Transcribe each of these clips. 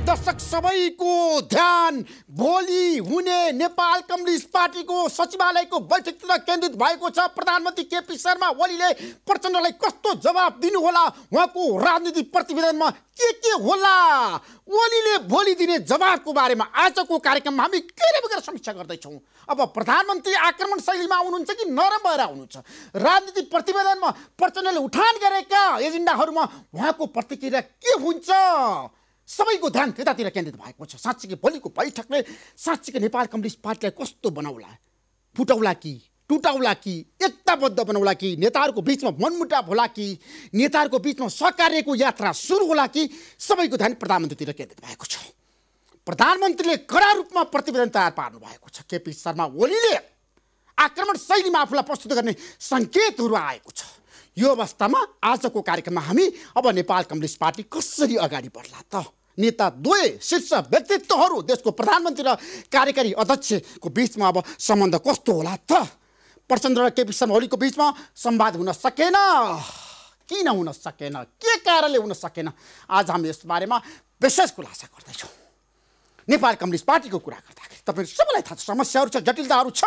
दर्शक सबैको ध्यान भोलि हुने नेपाल कम्युनिस्ट पार्टीको सचिवालयको बैठकतिर केन्द्रित भएको छ। प्रधानमन्त्री केपी शर्मा ओलीले प्रचण्डलाई कस्तो जवाब दिनुहोला, उहाँको राजनीतिक प्रतिवेदनमा के होला, ओलीले भोलि दिने जवाबको बारेमा आजको कार्यक्रममा हामी गएर समीक्षा गर्दैछौँ। अब प्रधानमन्त्री आक्रमण शैलीमा आउनुहुन्छ कि नरम भएर आउनुहुन्छ? राजनीतिक प्रतिवेदनमा प्रचण्डले उठान गरेका एजेन्डाहरूमा उहाँको प्रतिक्रिया के हुन्छ? सबैको ध्यान त्यतातिर केन्द्रित भएको छ। साँच्चीकै भोलिको बैठकले साँच्चीकै नेपाल कम्युनिस्ट पार्टीलाई कस्तो बनाउला, फुटाउला कि टुटाउला कि एकताबद्ध बनाउला कि नेताहरूको बिचमा मनमुटाव होला कि नेताहरूको बिचमा सहकार्यको यात्रा सुरु होला कि सबैको ध्यान प्रधानमन्त्रीतिर केन्द्रित भएको छ। प्रधानमन्त्रीले कडा रूपमा प्रतिवेदन तयार पार्नु भएको छ। केपी शर्मा ओलीले आक्रमण शैलीमा आफूलाई प्रस्तुत गर्ने सङ्केतहरू आएको छ। यो अवस्थामा आजको कार्यक्रममा हामी अब नेपाल कम्युनिस्ट पार्टी कसरी अगाडि बढ्ला त, नेता द्वय शीर्ष व्यक्तित्वहरू देशको प्रधानमन्त्री र कार्यकारी अध्यक्षको बिचमा अब सम्बन्ध कस्तो होला त? प्रचण्ड र केपी शर्मा ओलीको बिचमा संवाद हुन सकेन, किन हुन सकेन, के कारणले हुन सकेन? आज हामी यस बारेमा विशेष खुलासा गर्दैछौँ। नेपाल कम्युनिस्ट पार्टीको कुरा गर्दाखेरि तपाईँहरू सबैलाई थाहा छ, समस्याहरू छ, जटिलताहरू छ।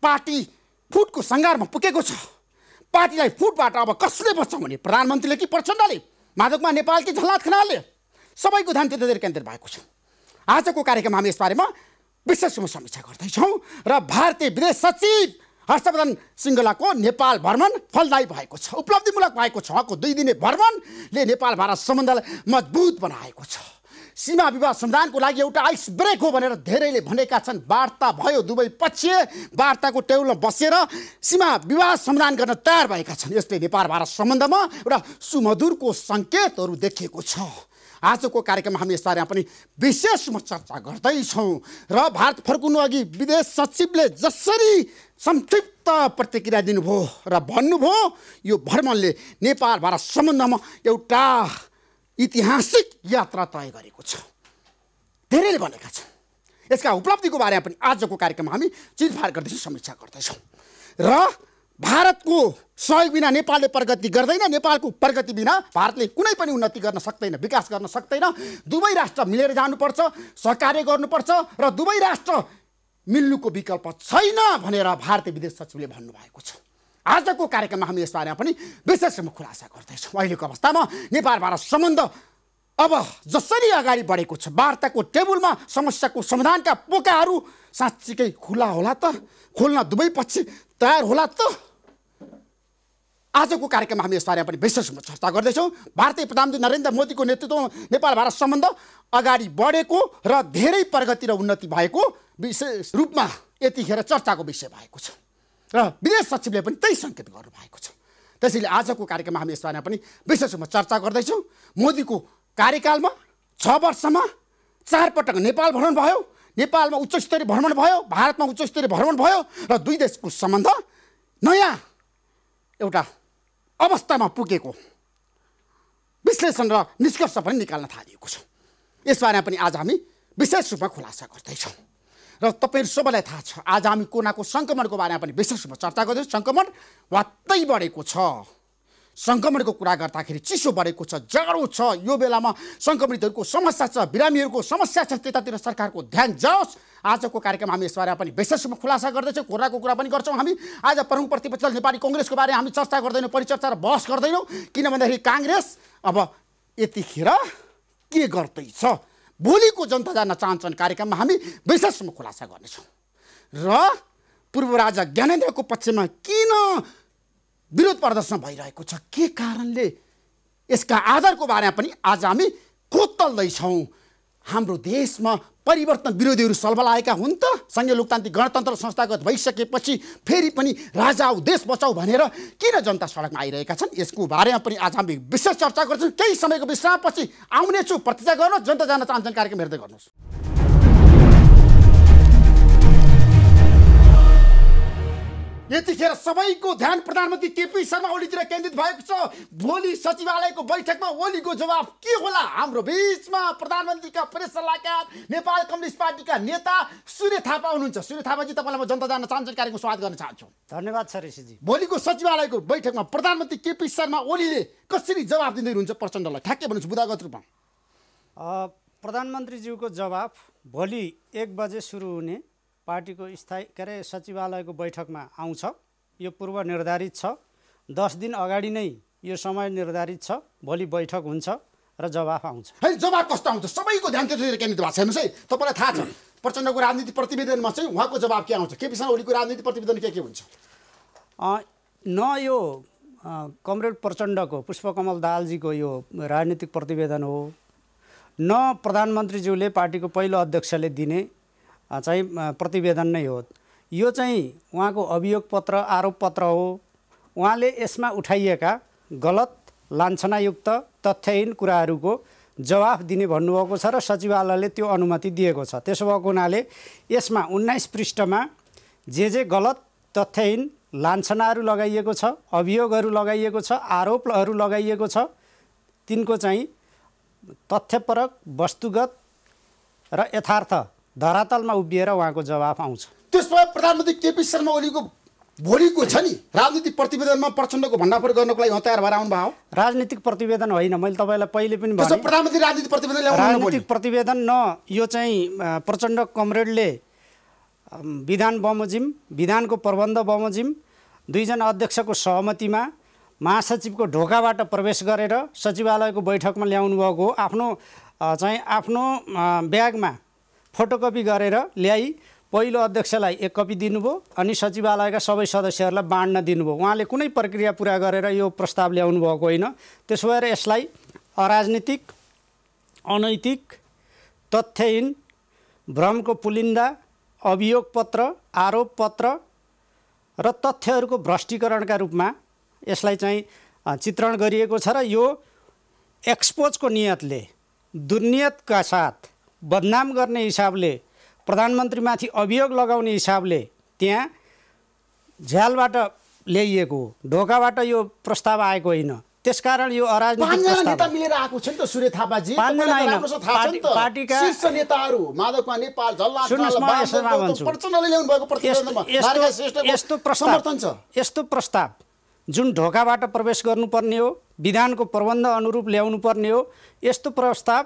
पार्टी फुटको सङ्घारमा पुगेको छ। पार्टीलाई फुटबाट अब कसले बचाउने, प्रधानमन्त्रीले कि प्रचण्डले, माधवमा नेपाल कि झलनाथ खनालले? सबैको ध्यान त्यतातिर केन्द्रित भएको छ। आजको कार्यक्रममा हामी यस बारेमा विशेष समीक्षा गर्दैछौँ र भारतीय विदेश सचिव हर्षवर्धन श्रृङ्गलाको नेपाल भ्रमण फलदायी भएको छ, उपलब्धिमूलक भएको छ। उहाँको 2 दिने भ्रमणले नेपाल भारत सम्बन्धलाई मजबुत बनाएको छ। सीमा विवाद समाधानको लागि एउटा आइस ब्रेक हो भनेर धेरैले भनेका छन्। वार्ता भयो, दुवै पक्ष वार्ताको टेबलमा बसेर सीमा विवाद समाधान गर्न तयार भएका छन्। यसले नेपाल भारत सम्बन्धमा एउटा सुमधुरको सङ्केतहरू देखिएको छ। आजको कार्यक्रममा हामी यसबारेमा पनि विशेष चर्चा गर्दैछौँ र भारत फर्कुनु अघि विदेश सचिवले जसरी संक्षिप्त प्रतिक्रिया दिनुभयो र भन्नुभयो, यो भ्रमणले नेपाल भारत सम्बन्धमा एउटा ऐतिहासिक यात्रा तय गरेको छ। धेरैले भनेका छन्। यसका उपलब्धिको बारेमा पनि आजको कार्यक्रममा हामी चिरफार गर्दैछौँ, समीक्षा गर्दैछौँ। र भारतको सहयोग बिना नेपालले प्रगति गर्दैन, नेपालको प्रगति बिना भारतले कुनै पनि उन्नति गर्न सक्दैन, विकास गर्न सक्दैन। दुवै राष्ट्र मिलेर जानुपर्छ, सहकार्य गर्नुपर्छ र दुवै राष्ट्र मिल्नुको विकल्प छैन भनेर भारतीय विदेश सचिवले भन्नुभएको छ। आजको कार्यक्रममा हामी यसबारेमा पनि विशेष खुलासा गर्दैछौँ। अहिलेको अवस्थामा नेपाल भारत सम्बन्ध अब जसरी अगाडि बढेको छ, वार्ताको टेबलमा समस्याको समाधानका पोकाहरू साँच्चीकै खुला होला त? खोल्न दुवै पक्ष तयार होला त? आजको कार्यक्रममा हामी यसबारेमा पनि विशेष चर्चा गर्दैछौँ। भारतीय प्रधानमन्त्री नरेन्द्र मोदीको नेतृत्वमा नेपाल भारत सम्बन्ध अगाडि बढेको र धेरै प्रगति र उन्नति भएको विशेष रूपमा यतिखेर चर्चाको विषय भएको छ र विदेश सचिवले पनि त्यही सङ्केत गर्नुभएको छ। त्यसैले आजको कार्यक्रममा हामी यसबारेमा पनि विशेष रूपमा चर्चा गर्दैछौँ। मोदीको कार्यकालमा 6 वर्षमा 4 पटक नेपाल भ्रमण भयो, नेपालमा उच्चस्तरीय भ्रमण भयो, भारतमा उच्चस्तरीय भ्रमण भयो र दुई देशको सम्बन्ध नयाँ एउटा अवस्थामा पुगेको विश्लेषण र निष्कर्ष पनि निकाल्न थालिएको छ। यसबारेमा पनि आज हामी विशेष रूपमा खुलासा गर्दैछौँ र तपाईँहरू सबैलाई थाहा छ, आज हामी कोरोनाको सङ्क्रमणको बारेमा पनि विशेष रूपमा चर्चा गर्दैछौँ। सङ्क्रमण वात्तै बढेको छ। सङ्क्रमणको कुरा गर्दाखेरि चिसो बढेको छ, जाडो छ, यो बेलामा सङ्क्रमितहरूको समस्या छ, बिरामीहरूको समस्या छ, त्यतातिर सरकारको ध्यान जाओस्। आजको कार्यक्रममा हामी यसबारेमा पनि विशेष रूपमा खुलासा गर्दैछौँ। कोरोनाको कुरा पनि गर्छौँ हामी। आज प्रमुख प्रतिपक्ष नेपाली कङ्ग्रेसको बारेमा हामी चर्चा गर्दैनौँ, परिचर्चा र बहस गर्दैनौँ, किन भन्दाखेरि काङ्ग्रेस अब यतिखेर के गर्दैछ, भोलिको जनता जान्न चाहन्छन् कार्यक्रममा हामी विशेष रूपमा खुलासा गर्नेछौँ। र पूर्व राजा ज्ञानेन्द्रको पक्षमा किन विरोध प्रदर्शन भइरहेको छ, के कारणले, यसका आधारको बारेमा पनि आज हामी खोतल्दैछौँ। हाम्रो देशमा परिवर्तन विरोधीहरू सलबल आएका हुन् त? सङ्घीय लोकतान्त्रिक गणतन्त्र संस्थागत भइसकेपछि फेरि पनि राजा आऊ देश बचाऊ भनेर किन जनता सडकमा आइरहेका छन्, यसको बारेमा पनि आज हामी विशेष चर्चा गर्छौँ। केही समयको विश्रामपछि आउनेछु। प्रतिक्रिया गर्नुहोस्, जनता जान चाहन्छन् कार्यक्रम हेर्दै गर्नुहोस्। यतिखेर सबैको ध्यान प्रधानमन्त्री केपी शर्मा ओलीतिर केन्द्रित भएको छ। भोलि सचिवालयको बैठकमा ओलीको जवाब के होला? हाम्रो बिचमा प्रधानमन्त्रीका प्रेस सल्लाहकार नेपाल कम्युनिस्ट पार्टीका नेता सूर्य थापा हुनुहुन्छ। सूर्य थापाजी, तपाईँलाई म जनता जान्न चाहन्छन् कार्यक्रममा स्वागत गर्न चाहन्छु। धन्यवाद छ ऋषिजी। भोलिको सचिवालयको बैठकमा प्रधानमन्त्री केपी शर्मा ओलीले कसरी जवाब दिँदै हुनुहुन्छ प्रचण्डलाई? ठ्याक्कै भन्नुहोस् बुदागत रूपमा। प्रधानमन्त्रीज्यूको जवाफ भोलि 1 बजे सुरु हुने पार्टीको स्थायी सचिवालयको बैठकमा आउँछ। यो पूर्व निर्धारित छ। 10 दिन अगाडि नै यो समय निर्धारित छ। भोलि बैठक हुन्छ र जवाफ आउँछ। है जवाफ कस्तो आउँछ? सबैको ध्यान त्यतैतिर केन्द्रित भएको छ। हेर्नुहोस् है, तपाईँलाई थाहा छ प्रचण्डको राजनीति प्रतिवेदनमा चाहिँ उहाँको जवाब के आउँछ? केपी शर्मा ओलीको राजनीति प्रतिवेदन के हुन्छ? न यो कमरेड प्रचण्डको पुष्पकमल दाहालजीको यो राजनीतिक प्रतिवेदन हो, न प्रधानमन्त्रीज्यूले पार्टीको पहिलो अध्यक्षले दिने चाहिँ प्रतिवेदन नै हो। यो चाहिँ उहाँको अभियोग पत्र, आरोप पत्र हो। उहाँले यसमा उठाइएका गलत, लान्छनायुक्त, तथ्यहीन कुराहरूको जवाफ दिने भन्नुभएको छ र सचिवालयले त्यो अनुमति दिएको छ। त्यसो भएको हुनाले यसमा 19 पृष्ठमा जे गलत, तथ्यहीन, लान्छनाहरू लगाइएको छ, अभियोगहरू लगाइएको छ, आरोपहरू लगाइएको छ, तिनको चाहिँ तथ्यपरक, वस्तुगत र यथार्थ धरातलमा उभिएर उहाँको जवाफ आउँछ। त्यसमा प्रधानमन्त्री केपी शर्मा ओलीको भोलिको छ नि राजनीतिक प्रतिवेदनमा प्रचण्डको भण्डाफोड गर्नको लागि तयार भएर आउनु भयो। राजनीतिक प्रतिवेदन होइन, मैले तपाईँलाई पहिले पनि भने प्रधानमन्त्री राजनीतिक प्रतिवेदन ल्याउनु। राजनीतिक प्रतिवेदन न, यो चाहिँ प्रचण्ड कमरेडले विधान बमोजिम, विधानको प्रबन्ध बमोजिम, 2 जना अध्यक्षको सहमतिमा महासचिवको ढोकाबाट प्रवेश गरेर सचिवालयको बैठकमा ल्याउनु भएको आफ्नो ब्यागमा फोटोकपी गरेर ल्याई पहिलो अध्यक्षलाई 1 कपी दिनुभयो अनि सचिवालयका सबै सदस्यहरूलाई बाँड्न दिनुभयो। उहाँले कुनै प्रक्रिया पुरा गरेर यो प्रस्ताव ल्याउनु भएको होइन। त्यसो भएर यसलाई अराजनीतिक, अनैतिक, तथ्यहीन, भ्रमको पुलिन्दा, अभियोग पत्र, आरोप पत्र र तथ्यहरूको भ्रष्टीकरणका रूपमा यसलाई चाहिँ चित्रण गरिएको छ र यो एक्सपोजको नियतले, दुर्नियतका साथ बदनाम गर्ने हिसाबले, प्रधानमन्त्रीमाथि अभियोग लगाउने हिसाबले त्यहाँ झ्यालबाट ल्याइएको, ढोकाबाट यो प्रस्ताव आएको होइन। त्यसकारण यो अराजनीतिक नेता मिलेर आएको छ नि त सूर्य थापाजी। पार्टीका शीर्ष नेताहरू माधव नेपाल, यस्तो प्रस्ताव जुन ढोकाबाट प्रवेश गर्नुपर्ने हो, विधानको प्रबन्ध अनुरूप ल्याउनु पर्ने हो, यस्तो प्रस्ताव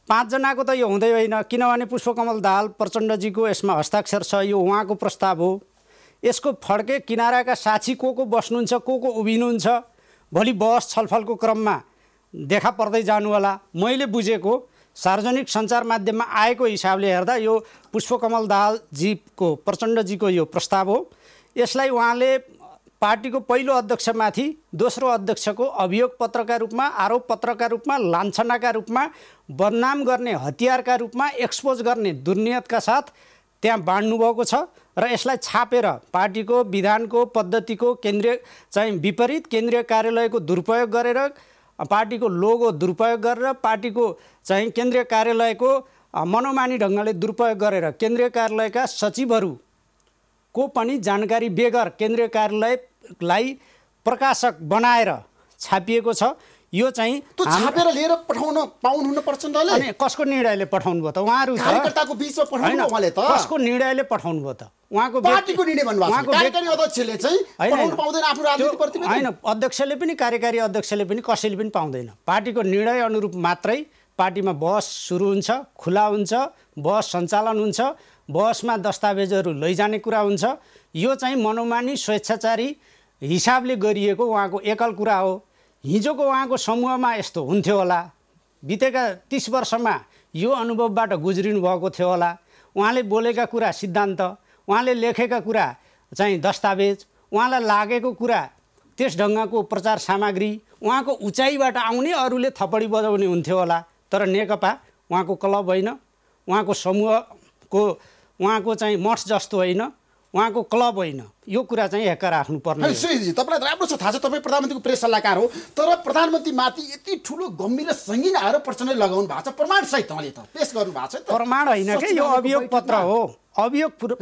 5 जनाको त यो हुँदै होइन। किनभने पुष्पकमल दाहाल प्रचण्डजीको यसमा हस्ताक्षर छ। यो उहाँको प्रस्ताव हो। यसको फड्के किनाराका साक्षी को बस्नुहुन्छ, को उभिनुहुन्छ, भोलि बहस छलफलको क्रममा देखा पर्दै जानु होला। मैले बुझेको सार्वजनिक सञ्चार माध्यममा आएको हिसाबले हेर्दा यो पुष्पकमल दाहालजीको, प्रचण्डजीको यो प्रस्ताव हो। यसलाई उहाँले पार्टीको पहिलो अध्यक्षमाथि दोस्रो अध्यक्षको अभियोग पत्रका रूपमा, आरोप पत्रका रूपमा, लान्छनाका रूपमा, बदनाम गर्ने हतियारका रूपमा, एक्सपोज गर्ने दुर्नियतका साथ त्यहाँ बाँड्नु भएको छ र यसलाई छापेर पार्टीको विधानको पद्धतिको विपरीत केन्द्रीय कार्यालयको दुरुपयोग गरेर, पार्टीको लोगो दुरुपयोग गरेर, पार्टीको केन्द्रीय कार्यालयको मनोमानी ढङ्गले दुरुपयोग गरेर केन्द्रीय कार्यालयका सचिवहरूको पनि जानकारी बेगर केन्द्रीय कार्यालयलाई प्रकाशक बनाएर छापिएको छ। यो चाहिँ छापेर लिएर पठाउन पाउनुहुन्न प्रचण्डले। अनि कसको निर्णयले पठाउनु भयो त? उहाँहरू कार्यकर्ताको बीचमा पठाउनु उहाँले त कसको निर्णयले पठाउनु भयो त? उहाँको पार्टीको निर्णय भन्नुभएको छ। कार्यकारी अध्यक्षले चाहिँ पठाउनु पाउँदैन आफ्नो राजनीतिक प्रतिवेदन। हैन, अध्यक्षले पनि, कार्यकारी अध्यक्षले पनि, कसैले पनि पाउँदैन। पार्टीको निर्णय अनुरूप मात्रै पार्टीमा बहस सुरु हुन्छ, खुला हुन्छ, बहस सञ्चालन हुन्छ, बहसमा दस्तावेजहरू लैजाने कुरा हुन्छ। यो चाहिँ मनोमानी स्वेच्छाचारी हिसाबले गरिएको उहाँको एकल कुरा हो। हिजोको उहाँको समूहमा यस्तो हुन्थ्यो होला, बितेका 30 वर्षमा यो अनुभवबाट गुज्रिनु भएको थियो होला। उहाँले बोलेका कुरा सिद्धान्त, उहाँले लेखेका कुरा दस्तावेज, उहाँलाई लागेको कुरा त्यस ढङ्गको प्रचार सामग्री, उहाँको उचाइबाट आउने अरूले थपडी बजाउने हुन्थ्यो होला। तर नेकपा उहाँको क्लब होइन, उहाँको समूहको, उहाँको मठ जस्तो होइन, उहाँको क्लब होइन। यो कुरा हेक्का राख्नुपर्ने। श्रीजी, तपाईँलाई राम्रो छ, थाहा छ, तपाईँ प्रधानमन्त्रीको प्रेस सल्लाहकार हो। तर प्रधानमन्त्रीमाथि यति ठुलो गम्भीर र सङ्गीन आरोप प्रचण्डले लगाउनु भएको छ, प्रमाण सहित उहाँले त पेश गर्नु भएको छ। प्रमाण होइन कि यो अभियोग पत्र हो। अभियोग पत्र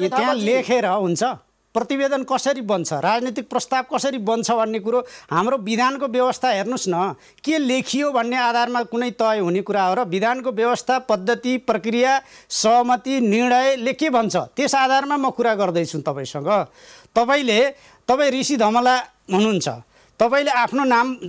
त्यहाँ लेखेर हुन्छ। प्रतिवेदन कसरी बन्छ, राजनीतिक प्रस्ताव कसरी बन्छ भन्ने कुरो हाम्रो विधानको व्यवस्था हेर्नुस् न, के लेखियो भन्ने आधारमा कुनै तय हुने कुरा हो र विधानको व्यवस्था, पद्धति, प्रक्रिया, सहमति, निर्णयले के भन्छ त्यस आधारमा म कुरा गर्दैछु तपाईसँग। तपाईँ ऋषि धमला हुनुहुन्छ, तपाईँले आफ्नो नाम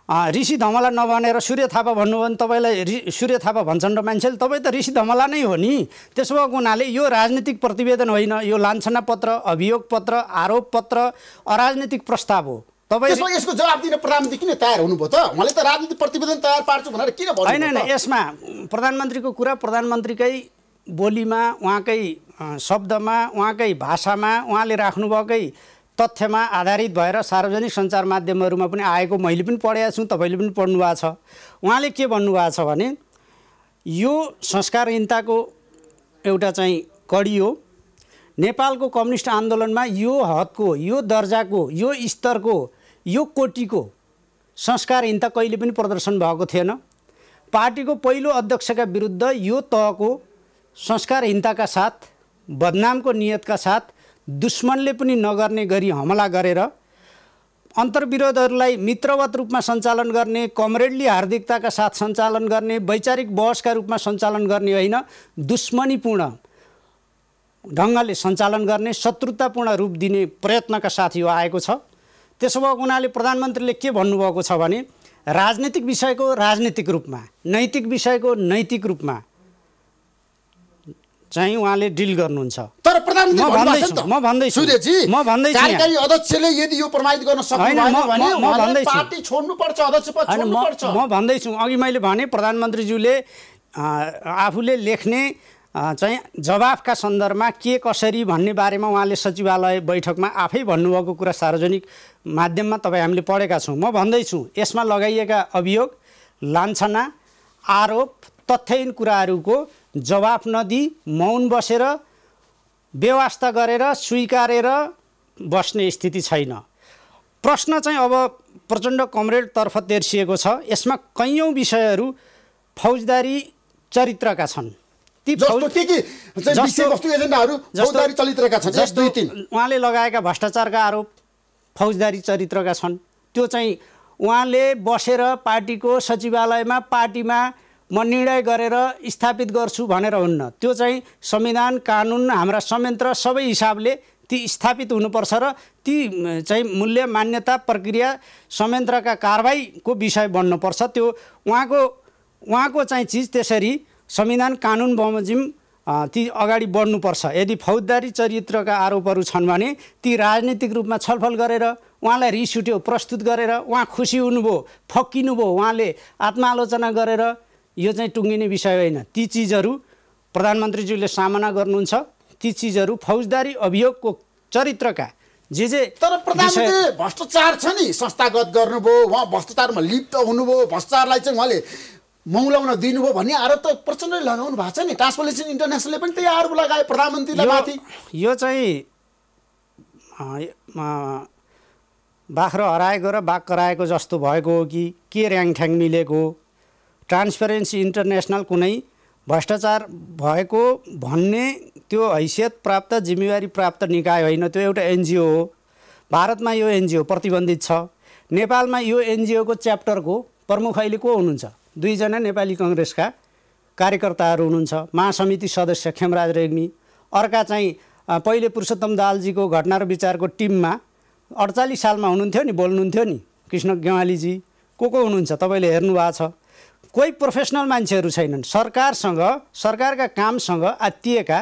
ऋषि धमला नभनेर सूर्य थापा भन्नुभयो भने तपाईँलाई सूर्य थापा भन्छन् र मान्छेले तपाईँ त ऋषि धमला नै हो नि। त्यसो भएको हुनाले यो राजनीतिक प्रतिवेदन होइन, यो लान्छना पत्र, अभियोग पत्र, आरोप पत्र अराजनीतिक प्रस्ताव हो। तपाईँ यसको जवाब दिन प्रधानमन्त्री किन तयार हुनुभयो त? उहाँले त राजनीतिक प्रतिवेदन तयार पार्छु भनेर किन भन्नु? होइन, यसमा प्रधानमन्त्रीको कुरा प्रधानमन्त्रीकै बोलीमा, उहाँकै शब्दमा, उहाँकै भाषामा, उहाँले राख्नुभएकै तथ्यमा आधारित भएर सार्वजनिक सञ्चार माध्यमहरूमा पनि आएको मैले पनि पढेको छु, तपाईँले पनि पढ्नु भएको छ। उहाँले के भन्नुभएको छ भने यो संस्कारहीनताको एउटा चाहिँ कडी हो। नेपालको कम्युनिस्ट आन्दोलनमा यो हदको, यो दर्जाको, यो स्तरको, यो कोटिको संस्कारहीनता कहिले पनि प्रदर्शन भएको थिएन। पार्टीको पहिलो अध्यक्षका विरुद्ध यो तहको संस्कारहीनताका साथ, बदनामको नियतका साथ, दुश्मनले पनि नगर्ने गरी हमला गरेर अन्तर्विरोधहरूलाई मित्रवत रूपमा सञ्चालन गर्ने, कमरेडली हार्दिकताका साथ सञ्चालन गर्ने, वैचारिक बहसका रूपमा सञ्चालन गर्ने होइन, दुश्मनीपूर्ण ढङ्गले सञ्चालन गर्ने, शत्रुतापूर्ण रूप दिने प्रयत्नका साथ यो आएको छ। त्यसो भएको हुनाले प्रधानमन्त्रीले के भन्नुभएको छ भने राजनीतिक विषयको राजनीतिक रूपमा, नैतिक विषयको नैतिक रूपमा चाहिँ उहाँले डिल गर्नुहुन्छ। तर प्रधानमन्त्री म भन्दैछु कार्यकारी अध्यक्षले यदि यो प्रमाणित गर्न सक्दैन भने पार्टी छोड्नुपर्छ, अध्यक्ष पद छोड्नुपर्छ। म भन्दैछु, अघि मैले भने प्रधानमन्त्रीज्यूले आफूले लेख्ने चाहिँ जवाफका सन्दर्भमा के कसरी भन्ने बारेमा उहाँले सचिवालय बैठकमा आफै भन्नुभएको कुरा सार्वजनिक माध्यममा तपाईँ हामीले पढेका छौँ। म भन्दैछु यसमा लगाइएका अभियोग, लान्छना, आरोप, तथ्यहीन कुराहरूको जवाफ नदिई मौन बसेर बेवास्ता गरेर स्वीकारेर बस्ने स्थिति छैन। प्रश्न चाहिँ अब प्रचण्ड कमरेडतर्फ तेर्सिएको छ। यसमा कैयौँ विषयहरू फौजदारी चरित्रका छन्। उहाँले लगाएका भ्रष्टाचारका आरोप फौजदारी चरित्रका छन्। त्यो चाहिँ उहाँले बसेर पार्टीको सचिवालयमा, पार्टीमा म निर्णय गरेर स्थापित गर्छु भनेर हुन्न। त्यो चाहिँ संविधान, कानुन, हाम्रा संयन्त्र सबै हिसाबले ती स्थापित हुनुपर्छ र ती चाहिँ मूल्य, मान्यता, प्रक्रिया, संयन्त्रका कारबाहीको विषय बन्नुपर्छ। त्यो उहाँको चाहिँ चिज त्यसरी संविधान, कानुन बमोजिम ती अगाडि बढ्नुपर्छ। यदि फौजदारी चरित्रका आरोपहरू छन् भने ती राजनीतिक रूपमा छलफल गरेर उहाँलाई रिस उठ्यो, प्रस्तुत गरेर उहाँ खुसी हुनुभयो, फक्किनुभयो, उहाँले आत्मालोचना गरेर यो चाहिँ टुङ्गिने विषय होइन। ती चिजहरू प्रधानमन्त्रीज्यूले सामना गर्नुहुन्छ। ती चिजहरू फौजदारी अभियोगको चरित्रका जे तर प्रधानमन्त्रीले भ्रष्टाचार छ नि संस्थागत गर्नुभयो, उहाँ भ्रष्टाचारमा लिप्त हुनुभयो, भ्रष्टाचारलाई चाहिँ उहाँले मौलाउन दिनुभयो भन्ने आरोप त प्रचण्डले लगाउनु भएको छ नि। ट्रान्सपरेन्सी इन्टरनेसनलले पनि त्यही आरोप लगाए प्रधानमन्त्रीलाई माथि। यो चाहिँ बाख्रो हराएको र बाघ कराएको जस्तो भएको हो कि के र्याङठ्याङ मिलेको? ट्रान्सपरेन्सी इन्टरनेसनल कुनै भ्रष्टाचार भएको भन्ने त्यो हैसियत प्राप्त, जिम्मेवारी प्राप्त निकाय होइन, त्यो एउटा एनजिओ हो। भारतमा यो एनजिओ प्रतिबन्धित छ। नेपालमा यो एनजिओको च्याप्टरको प्रमुख अहिले को हुनुहुन्छ? 2 जना नेपाली कङ्ग्रेसका कार्यकर्ताहरू हुनुहुन्छ। महासमिति सदस्य खेमराज रेग्मी, अर्का चाहिँ पहिले पुरुषोत्तम दाहालजीको घटना र विचारको टिममा 48 सालमा हुनुहुन्थ्यो नि, बोल्नुहुन्थ्यो नि, कृष्ण गेवालीजी। को हुनुहुन्छ तपाईँले हेर्नु भएको छ। कोही प्रोफेसनल मान्छेहरू छैनन्। सरकारसँग, सरकारका कामसँग आत्तिएका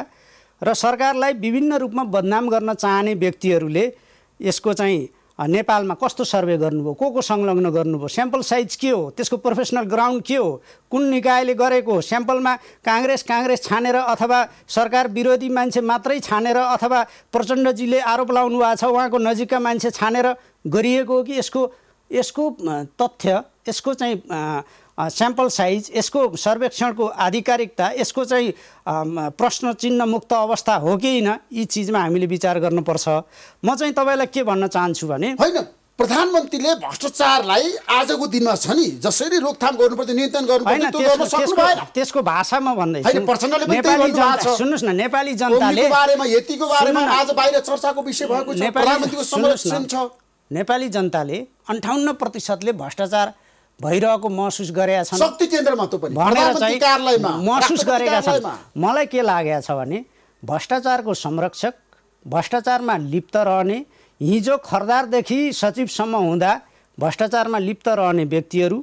र सरकारलाई विभिन्न रूपमा बदनाम गर्न चाहने व्यक्तिहरूले यसको चाहिँ नेपालमा कस्तो सर्वे गर्नुभयो, को संलग्न गर्नुभयो, स्याम्पल साइज के हो, त्यसको प्रोफेसनल ग्राउन्ड के हो, कुन निकायले गरेको, स्याम्पलमा काङ्ग्रेस छानेर अथवा सरकार विरोधी मान्छे मात्रै छानेर अथवा प्रचण्डजीले आरोप लाउनु भएको छ उहाँको नजिकका मान्छे छानेर गरिएको हो कि यसको तथ्य, यसको चाहिँ स्याम्पल साइज, यसको सर्वेक्षणको आधिकारिकता, यसको चाहिँ प्रश्न चिन्ह मुक्त अवस्था हो कि होइन, यी चिजमा हामीले विचार गर्नुपर्छ। म चाहिँ तपाईँलाई के भन्न चाहन्छु भने होइन, प्रधानमन्त्रीले भ्रष्टाचारलाई आजको दिनमा छ नि जसरी रोकथाम गर्नुपर्छ, नियन्त्रण गर्नुपर्छ, त्यसको भाषामा भन्दैछु। सुन्नुहोस् न, नेपाली जनताले बारेमा यतिको बारेमा आज बाहिर चर्चाको विषय भएको छ, प्रधानमन्त्रीको संरक्षण छ। नेपाली जनताले 58%ले भ्रष्टाचार भइरहेको महसुस गरेका छन्, शक्ति केन्द्रमा त पनि महसुस गरेका छन्। मलाई के लागेको छ भने भ्रष्टाचारको संरक्षक, भ्रष्टाचारमा लिप्त रहने, हिजो खरदारदेखि सचिवसम्म हुँदा भ्रष्टाचारमा लिप्त रहने व्यक्तिहरू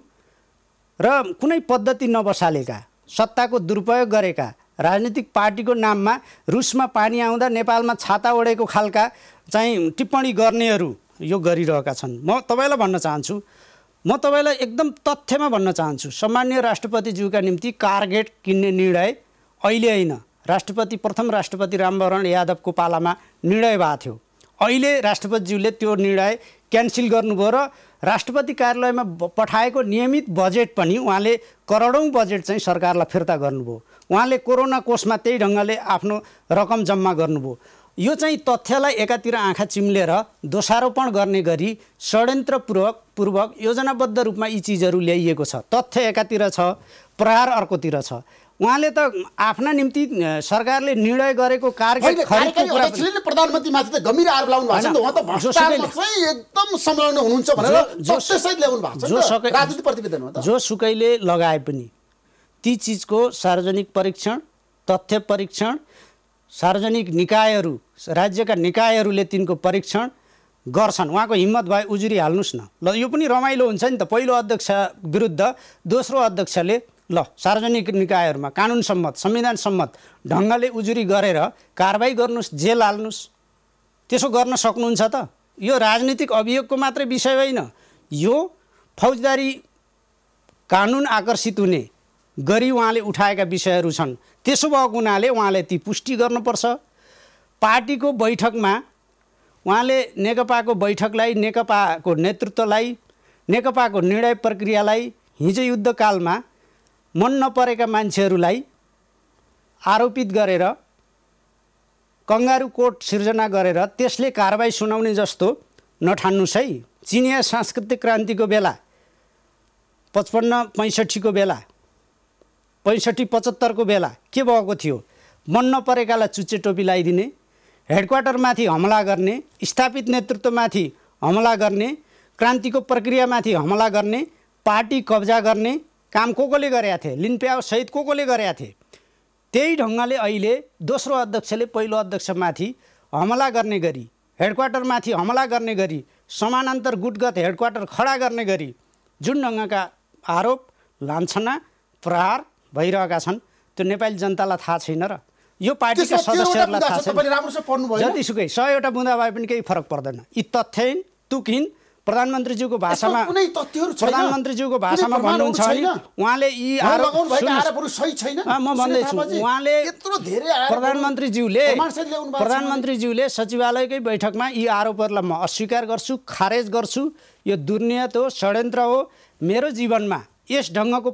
र कुनै पद्धति नबसालेका सत्ताको दुरुपयोग गरेका राजनीतिक पार्टीको नाममा रुसमा पानी आउँदा नेपालमा छाता ओढेको खालका चाहिँ टिप्पणी गर्नेहरू यो गरिरहेका छन्। म तपाईँलाई भन्न चाहन्छु, म तपाईँलाई एकदम तथ्यमा भन्न चाहन्छु, सम्माननीय राष्ट्रपतिज्यूका निम्ति कारगेट किन्ने निर्णय अहिले होइन, प्रथम राष्ट्रपति रामवरण यादवको पालामा निर्णय भएको थियो। अहिले राष्ट्रपतिज्यूले त्यो निर्णय क्यान्सल गर्नुभयो र राष्ट्रपति कार्यालयमा पठाएको नियमित बजेट पनि उहाँले करोडौँ बजेट चाहिँ सरकारलाई फिर्ता गर्नुभयो। उहाँले कोरोना कोषमा त्यही ढङ्गले आफ्नो रकम जम्मा गर्नुभयो। यो चाहिँ तथ्यलाई एकातिर आँखा चिम्लेर दोषारोपण गर्ने गरी षड्यन्त्रपूर्वक योजनाबद्ध रूपमा यी चिजहरू ल्याइएको छ। तथ्य एकातिर छ, प्रहार अर्कोतिर छ। उहाँले त आफ्ना निम्ति सरकारले निर्णय गरेको कारगेट प्रधानमन्त्रीमाथि त गम्भीर आरोप लगाउनु भएको छ नि त। उहाँ त भ्रष्टाचारमा चाहिँ एकदम संलग्न हुनुहुन्छ भनेर तथ्यसहित ल्याउनु भएको छ नि त। राजनीतिक प्रतिवेदन हो त। जोसुकैले लगाए पनि ती चिजको सार्वजनिक परीक्षण, तथ्य परीक्षण, सार्वजनिक निकायहरू, राज्यका निकायहरूले तिनको परीक्षण गर्छन्। उहाँको हिम्मत भए उजुरी हाल्नुहोस् न। ल यो पनि रमाइलो हुन्छ नि त। पहिलो अध्यक्ष विरुद्ध दोस्रो अध्यक्षले ल सार्वजनिक निकायहरूमा कानुन सम्मत, संविधान सम्मत ढङ्गले उजुरी गरेर कारबाही गर्नुहोस्, जेल हाल्नुहोस्। त्यसो गर्न सक्नुहुन्छ त? यो राजनीतिक अभियोगको मात्रै विषय होइन, यो फौजदारी कानुन आकर्षित हुने गरी उहाँले उठाएका विषयहरू छन्। त्यसो भएको हुनाले उहाँले ती पुष्टि गर्नुपर्छ। पार्टीको बैठकमा उहाँले नेकपाको बैठकलाई, नेकपाको नेतृत्वलाई, नेकपाको निर्णय प्रक्रियालाई हिजो युद्धकालमा मन नपरेका मान्छेहरूलाई आरोपित गरेर कङ्गारू कोर्ट सिर्जना गरेर त्यसले कारबाही सुनाउने जस्तो नठान्नुहोस् है। चिनिया सांस्कृतिक क्रान्तिको बेला 55-65 को बेला, 65-75 को बेला के भएको थियो? मन नपरेकालाई चुच्चे टोपी लगाइदिने, हेडक्वार्टरमाथि हमला गर्ने, स्थापित नेतृत्वमाथि हमला गर्ने, क्रान्तिको प्रक्रियामाथि हमला गर्ने, पार्टी कब्जा गर्ने काम कोले गरेका थिए? लिनप्याओ सहित कोले गरेका थिए? त्यही ढङ्गले अहिले दोस्रो अध्यक्षले पहिलो अध्यक्षमाथि हमला गर्ने गरी, हेडक्वार्टरमाथि हमला गर्ने गरी, समानान्तर गुटगत हेडक्वार्टर खडा गर्ने गरी जुन ढङ्गका आरोप, लान्छना, प्रहार भइरहेका छन् त्यो नेपाली जनतालाई थाहा छैन र यो पार्टीका सदस्यहरूलाई थाहा छैन। जतिसुकै 100 वटा बुँदा भए पनि केही फरक पर्दैन। यी तथ्यहीन, तुकहीन प्रधानमन्त्रीज्यूको भाषामा भन्नुहुन्छ भने उहाँले यी आरोपहरू सही छैन। म भन्दैछु, उहाँले प्रधानमन्त्रीज्यूले सचिवालयकै बैठकमा यी आरोपहरूलाई म अस्वीकार गर्छु, खारेज गर्छु, यो दुर्नीयत हो, षड्यन्त्र हो। मेरो जीवनमा यस ढङ्गको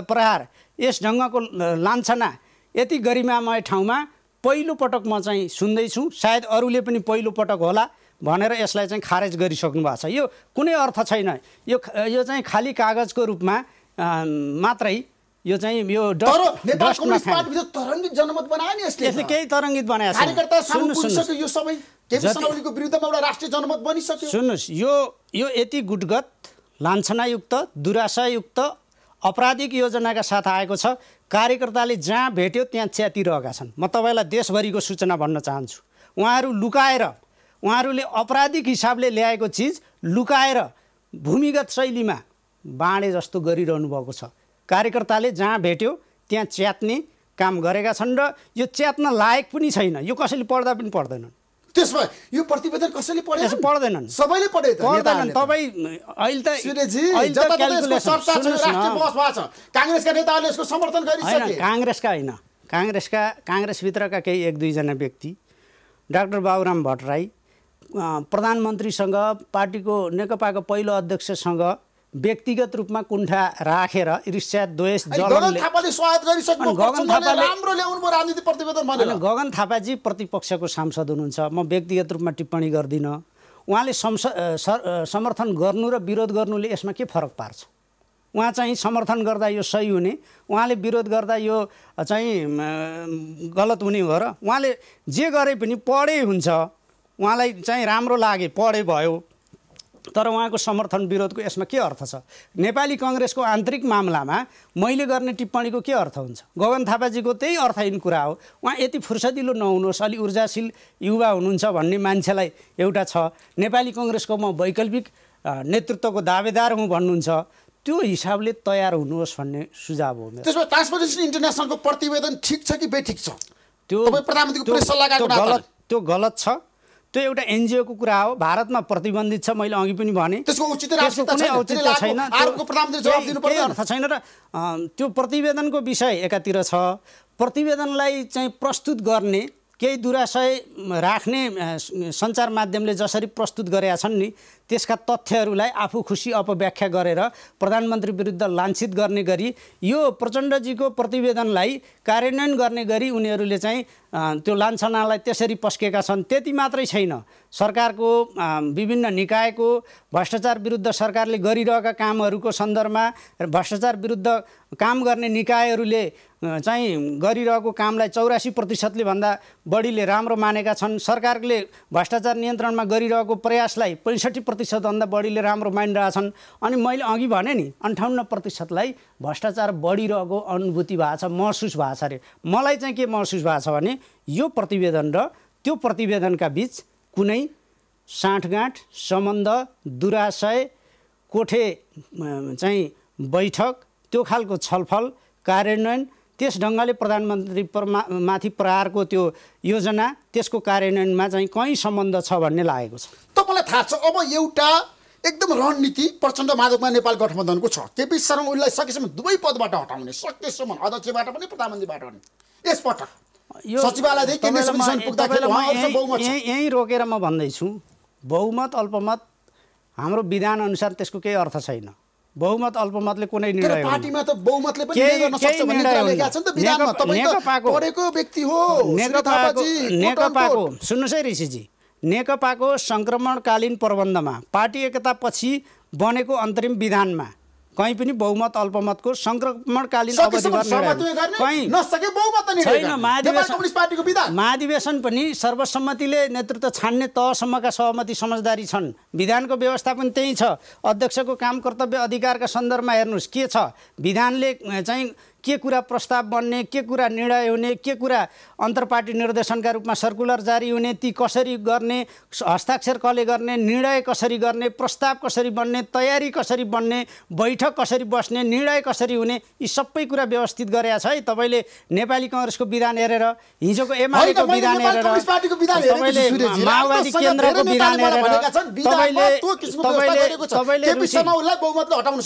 प्रहार, यस ढङ्गको लान्छना यति गरिमामय ठाउँमा पहिलो पटक म चाहिँ सुन्दैछु। सायद अरूले पनि पहिलो पटक होला भनेर यसलाई चाहिँ खारेज गरिसक्नु भएको छ। यो कुनै अर्थ छैन। यो चाहिँ खाली कागजको रूपमा मात्रै यो चाहिँ यो तरङ्गित जनमत बनायो नि यसले केही तरङ्गित बनाएको छैन। यो सबै केपी विरुद्धमा एउटा राष्ट्रिय जनमत बनिसक्यो। सुन्नुहोस्, यो यति गुटगत, लान्छनायुक्त, दुराशायुक्त, अपराधिक योजनाका साथ आएको छ। कार्यकर्ताले जहाँ भेट्यो त्यहाँ च्यातिरहेका छन्। म तपाईँलाई देशभरिको सूचना भन्न चाहन्छु। उहाँहरू लुकाएर, उहाँहरूले अपराधिक हिसाबले ल्याएको चिज लुकाएर भूमिगत शैलीमा बाँडे जस्तो गरिरहनु भएको छ। कार्यकर्ताले जहाँ भेट्यो त्यहाँ च्यात्ने काम गरेका छन् र यो च्यात्न लायक पनि छैन। यो कसैले पढ्दा पनि पढ्दैनन्। त्यसमा यो प्रतिवेदन कसैले पढ्दैनन्, सबैले पढे त पढ्दैनन्। तपाईँ अहिले त काङ्ग्रेसका नेताहरूले यसको समर्थन गरिसके। काङ्ग्रेसका होइन, काङ्ग्रेसभित्रका केही 1-2 जना व्यक्ति, डाक्टर बाबुराम भट्टराई प्रधानमन्त्रीसँग, पार्टीको नेकपाको पहिलो अध्यक्षसँग व्यक्तिगत रूपमा कुण्ठा राखेर ईर्ष्या, द्वेष, जलनले गगन थापाजी प्रतिपक्षको सांसद हुनुहुन्छ। म व्यक्तिगत रूपमा टिप्पणी गर्दिनँ। उहाँले समर्थन गर्नु र विरोध गर्नुले यसमा के फरक पार्छ? उहाँ चाहिँ समर्थन गर्दा यो सही हुने, उहाँले विरोध गर्दा यो चाहिँ गलत हुने हो र? उहाँले जे गरे पनि पढे हुन्छ, उहाँलाई चाहिँ राम्रो लागे, पढे भयो। तर उहाँको समर्थन विरोधको यसमा के अर्थ छ? नेपाली काङ्ग्रेसको आन्तरिक मामलामा मैले गर्ने टिप्पणीको के अर्थ हुन्छ? गगन थापाजीको त्यही अर्थहीन कुरा हो। उहाँ यति फुर्सदिलो नहुनुहोस्, अलि ऊर्जाशील युवा हुनुहुन्छ भन्ने मान्छेलाई एउटा छ। नेपाली काङ्ग्रेसको म वैकल्पिक नेतृत्वको दावेदार हुँ भन्नुहुन्छ, त्यो हिसाबले तयार हुनुहोस् भन्ने सुझाव हो मेरो। त्यसमा ट्रान्सपरेन्सी इन्टरनेसनलको प्रतिवेदन ठिक छ कि बेठिक छ? त्यो तपाईँ प्रधानमन्त्रीको प्रेस सल्लाहकारको नाताले त्यो गलत छ। त्यो एउटा एनजिओको कुरा हो, भारतमा प्रतिबन्धित छ। मैले अघि पनि भने त्यसको कुनै औचित्य छैन, प्रधानमन्त्री अर्थ छैन। र त्यो प्रतिवेदनको विषय एकातिर छ, प्रतिवेदनलाई चाहिँ प्रस्तुत गर्ने केही दुराशय राख्ने सञ्चार माध्यमले जसरी प्रस्तुत गरेका छन् नि, त्यसका तथ्यहरूलाई आफू खुसी अपव्याख्या गरेर प्रधानमन्त्री विरुद्ध लाञ्छित गर्ने गरी यो प्रचण्डजीको प्रतिवेदनलाई कार्यान्वयन गर्ने गरी उनीहरूले चाहिँ त्यो लाञ्छनालाई त्यसरी पस्केका छन्। त्यति मात्रै छैन, सरकारको विभिन्न निकायको भ्रष्टाचार विरुद्ध सरकारले गरिरहेका कामहरूको सन्दर्भमा भ्रष्टाचार विरुद्ध काम गर्ने निकायहरूले चाहिँ गरिरहेको कामलाई 84%ले भन्दा बढीले राम्रो मानेका छन्। सरकारले भ्रष्टाचार नियन्त्रणमा गरिरहेको प्रयासलाई 65% भन्दा बढीले राम्रो मानिरहेछन्। अनि मैले अघि भने नि 58%लाई भ्रष्टाचार बढिरहेको अनुभूति भएको छ, महसुस भएको छ अरे। मलाई चाहिँ के महसुस भएको छ भने यो प्रतिवेदन र त्यो प्रतिवेदनका बीच कुनै साँठगाँठ सम्बन्ध, दुराशय, कोठे चाहिँ बैठक, त्यो खालको छलफल कार्यान्वयन, त्यस ढङ्गले प्रधानमन्त्री माथि प्रहारको त्यो योजना त्यसको कार्यान्वयनमा चाहिँ कहीँ सम्बन्ध छ भन्ने लागेको छ। तपाईँलाई थाहा छ अब एउटा एकदम रणनीति प्रचण्ड माधवमा नेपाल गठबन्धनको छ। केपी शर्मा ओलीलाई सकेसम्म दुवै पदबाट हटाउने, सकेसम्म अध्यक्षबाट पनि प्रधानमन्त्रीबाट पनि। यसपटक सचिवालयदेखि केन्द्रीय समितिसम्म पुग्दाखेरि यहीँ रोकेर म भन्दैछु, बहुमत अल्पमत हाम्रो विधान अनुसार त्यसको केही अर्थ छैन। बहुमत अल्पमतले कुनै निर्णय पार्टीमा त बहुमतले पनि निर्णय गर्न सक्छ भन्ने कुरा लेखेका छन् त विधानमा। तपाई त पढेको व्यक्ति हो। नेकपाको सुन्नुस् है ऋषिजी, नेकपाको सङ्क्रमणकालीन प्रबन्धमा पार्टी एकतापछि बनेको अन्तरिम विधानमा कहीँ पनि बहुमत अल्पमतको सङ्क्रमणकालीन अवधिमा महाधिवेशन पनि सर्वसम्मतिले नेतृत्व छान्ने तहसम्मका सहमति समझदारी छन्। विधानको व्यवस्था पनि त्यही छ। अध्यक्षको काम कर्तव्य अधिकारका सन्दर्भमा हेर्नुहोस् के छ, विधानले चाहिँ के कुरा प्रस्ताव बन्ने, के कुरा निर्णय हुने, के कुरा अन्तर्पार्टी निर्देशनका रूपमा सर्कुलर जारी हुने, ती कसरी गर्ने, हस्ताक्षर कसले गर्ने, निर्णय कसरी गर्ने, प्रस्ताव कसरी बन्ने, तयारी कसरी बन्ने, बैठक कसरी बस्ने, निर्णय कसरी हुने, यी सबै कुरा व्यवस्थित गरेका छ है। तपाईँले नेपाली काङ्ग्रेसको विधान हेरेर, हिजोको एमालेको विधान हेरेर, तपाईँले माओवादी केन्द्रको विधान हेरेर,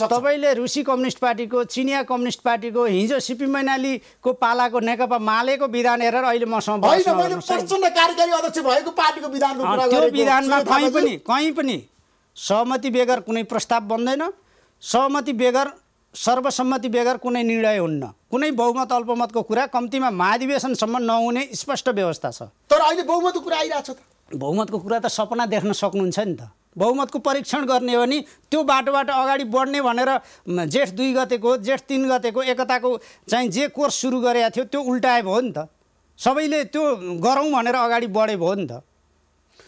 तपाईँले रुसी कम्युनिस्ट पार्टीको, चिनिया कम्युनिस्ट पार्टीको, हिजो सिपी मैनालीको पालाको नेकपा मालेको विधान हेरेर अहिले मसँग त्यो विधानमा कहीँ पनि सहमति बेगर कुनै प्रस्ताव बन्दैन, सहमति बेगर सर्वसम्मति बेगर कुनै निर्णय हुन्न। कुनै बहुमत अल्पमतको कुरा कम्तीमा महाधिवेशनसम्म नहुने स्पष्ट व्यवस्था छ। तर अहिले बहुमतको कुरा आइरहेछ त। बहुमतको कुरा त सपना देख्न सक्नुहुन्छ नि त। बहुमतको परीक्षण गर्ने हो नि, त्यो बाटोबाट अगाडि बढ्ने भनेर जेठ 2 गतेको, जेठ 3 गतेको एकताको चाहिँ जे कोर्स सुरु गरेको थियो त्यो उल्टाए भयो नि त। सबैले त्यो गरौँ भनेर अगाडि बढे भयो नि त।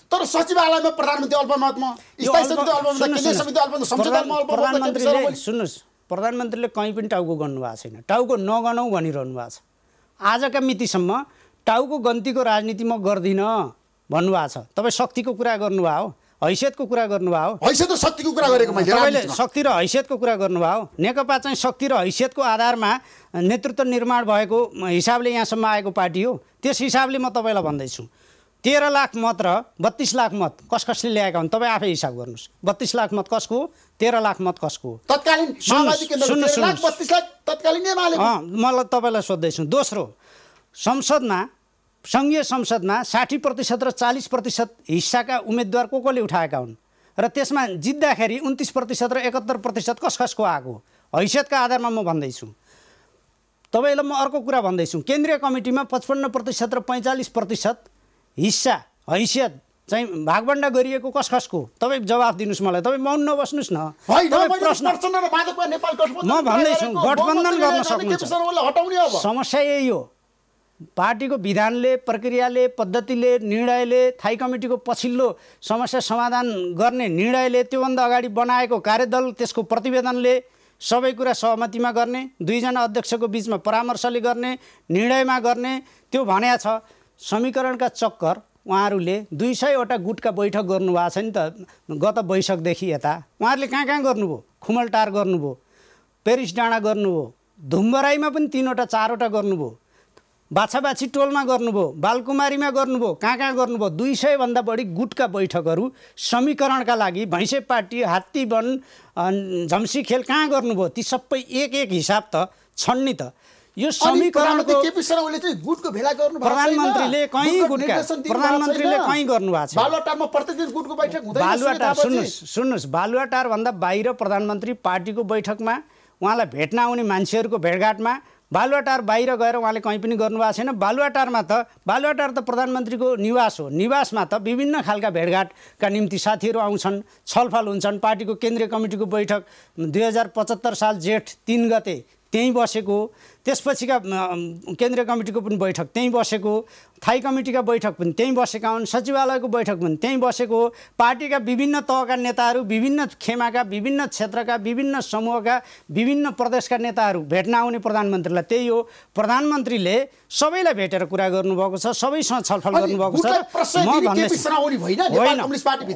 तर सचिवालयमा प्रधानमन्त्री अल्पमतमा, स्थायी समिति अल्पमत, केन्द्रीय समिति अल्पमत, संसदमा अल्पमत, सुन्नुहोस्, प्रधानमन्त्रीले कहीँ पनि टाउको गर्नु भएको छैन। टाउको नगनौँ भनिरहनु भएको छ। आजका मितिसम्म टाउको गन्तीको राजनीति म गर्दिनँ भन्नुभएको छ। तपाईँ शक्तिको कुरा गर्नुभयो, हैसियतको कुरा गर्नुभयो। हैसियत र शक्तिको कुरा गरेको मैले। तपाईँले शक्ति र हैसियतको कुरा गर्नुभयो। नेकपा चाहिँ शक्ति र हैसियतको आधारमा नेतृत्व निर्माण भएको हिसाबले यहाँसम्म आएको पार्टी हो। त्यस हिसाबले म तपाईँलाई भन्दैछु, 13 लाख मत र 32 लाख मत कसले ल्याएका हुन् तपाईँ आफै हिसाब गर्नुहोस्। 32 लाख मत कसको हो, 13 लाख मत कसको हो? तत्कालीन माओवादी केन्द्र 13 लाख 32 लाख तत्कालीन एमाले। मलाई तपाईँलाई सोध्दैछु। दोस्रो, संसदमा, सङ्घीय संसदमा 60% र 40% हिस्साका उम्मेदवार कसले उठाएका हुन् र त्यसमा जित्दाखेरि 29% र 71% कसको आएको? हैसियतका आधारमा म भन्दैछु। तपाईँलाई म अर्को कुरा भन्दैछु, केन्द्रीय कमिटीमा 55% र 45% हिस्सा हैसियत चाहिँ भागबण्डा गरिएको कसको? तपाईँ जवाफ दिनुहोस् मलाई। तपाईँ मौन नबस्नुहोस् न। म भन्दैछु गठबन्धन गर्न सक्नुहुन्छ। समस्या यही हो, पार्टीको विधानले, प्रक्रियाले, पद्धतिले, निर्णयले, थाई कमिटीको पछिल्लो समस्या समाधान गर्ने निर्णयले, त्योभन्दा अगाडि बनाएको कार्यदल, त्यसको प्रतिवेदनले सबै कुरा सहमतिमा गर्ने, 2 जना अध्यक्षको बिचमा परामर्शले गर्ने, निर्णयमा गर्ने, त्यो भनेको छ। समीकरणका चक्कर उहाँहरूले 200वटा गुटका बैठक गर्नुभएको छ नि त गत वैशाखदेखि यता। उहाँहरूले कहाँ कहाँ गर्नुभयो? खुमलटार गर्नुभयो, पेरिस डाँडा गर्नुभयो, धुम्बराईमा पनि 3वटा 4वटा गर्नुभयो, बाछाबाछी टोलमा गर्नुभयो, बालकुमारीमा गर्नुभयो, कहाँ कहाँ गर्नुभयो? 200भन्दा बढी गुटका बैठकहरू समीकरणका लागि भैँसे पार्टी, हात्तीवन, झम्सी खेल कहाँ गर्नुभयो? ती सबै एक एक हिसाब त छन् नि त। यो समीकरणको गुटको भेला गर्नु प्रधानमन्त्रीले कहीँ गर्नु भएको छ। बालुवाटारमा प्रत्येक दिन गुटको बैठक हुँदैन। बालुवाटार सुन्नुहोस्, बालुवाटार भन्दा बाहिर प्रधानमन्त्री पार्टीको बैठकमा उहाँलाई भेट्न आउने मान्छेहरूको भेटघाटमा, बालुवाटार बाहिर गएर उहाँले कहीँ पनि गर्नुभएको छैन। बालुवाटार त प्रधानमन्त्रीको निवास हो। निवासमा त विभिन्न खालका भेटघाटका निम्ति साथीहरू आउँछन्, छलफल हुन्छन्। पार्टीको केन्द्रीय कमिटीको बैठक 2075 साल जेठ 3 गते त्यहीँ बसेको, त्यसपछिका केन्द्रीय कमिटीको पनि बैठक त्यहीँ बसेको, थाई कमिटीका बैठक पनि त्यहीँ बसेका हुन्, सचिवालयको बैठक पनि त्यहीँ बसेको। पार्टीका विभिन्न तहका नेताहरू, विभिन्न खेमाका, विभिन्न क्षेत्रका, विभिन्न समूहका, विभिन्न प्रदेशका नेताहरू भेट्न आउने प्रधानमन्त्रीलाई त्यही हो। प्रधानमन्त्रीले सबैलाई भेटेर कुरा गर्नुभएको छ, सबैसँग छलफल गर्नुभएको छ।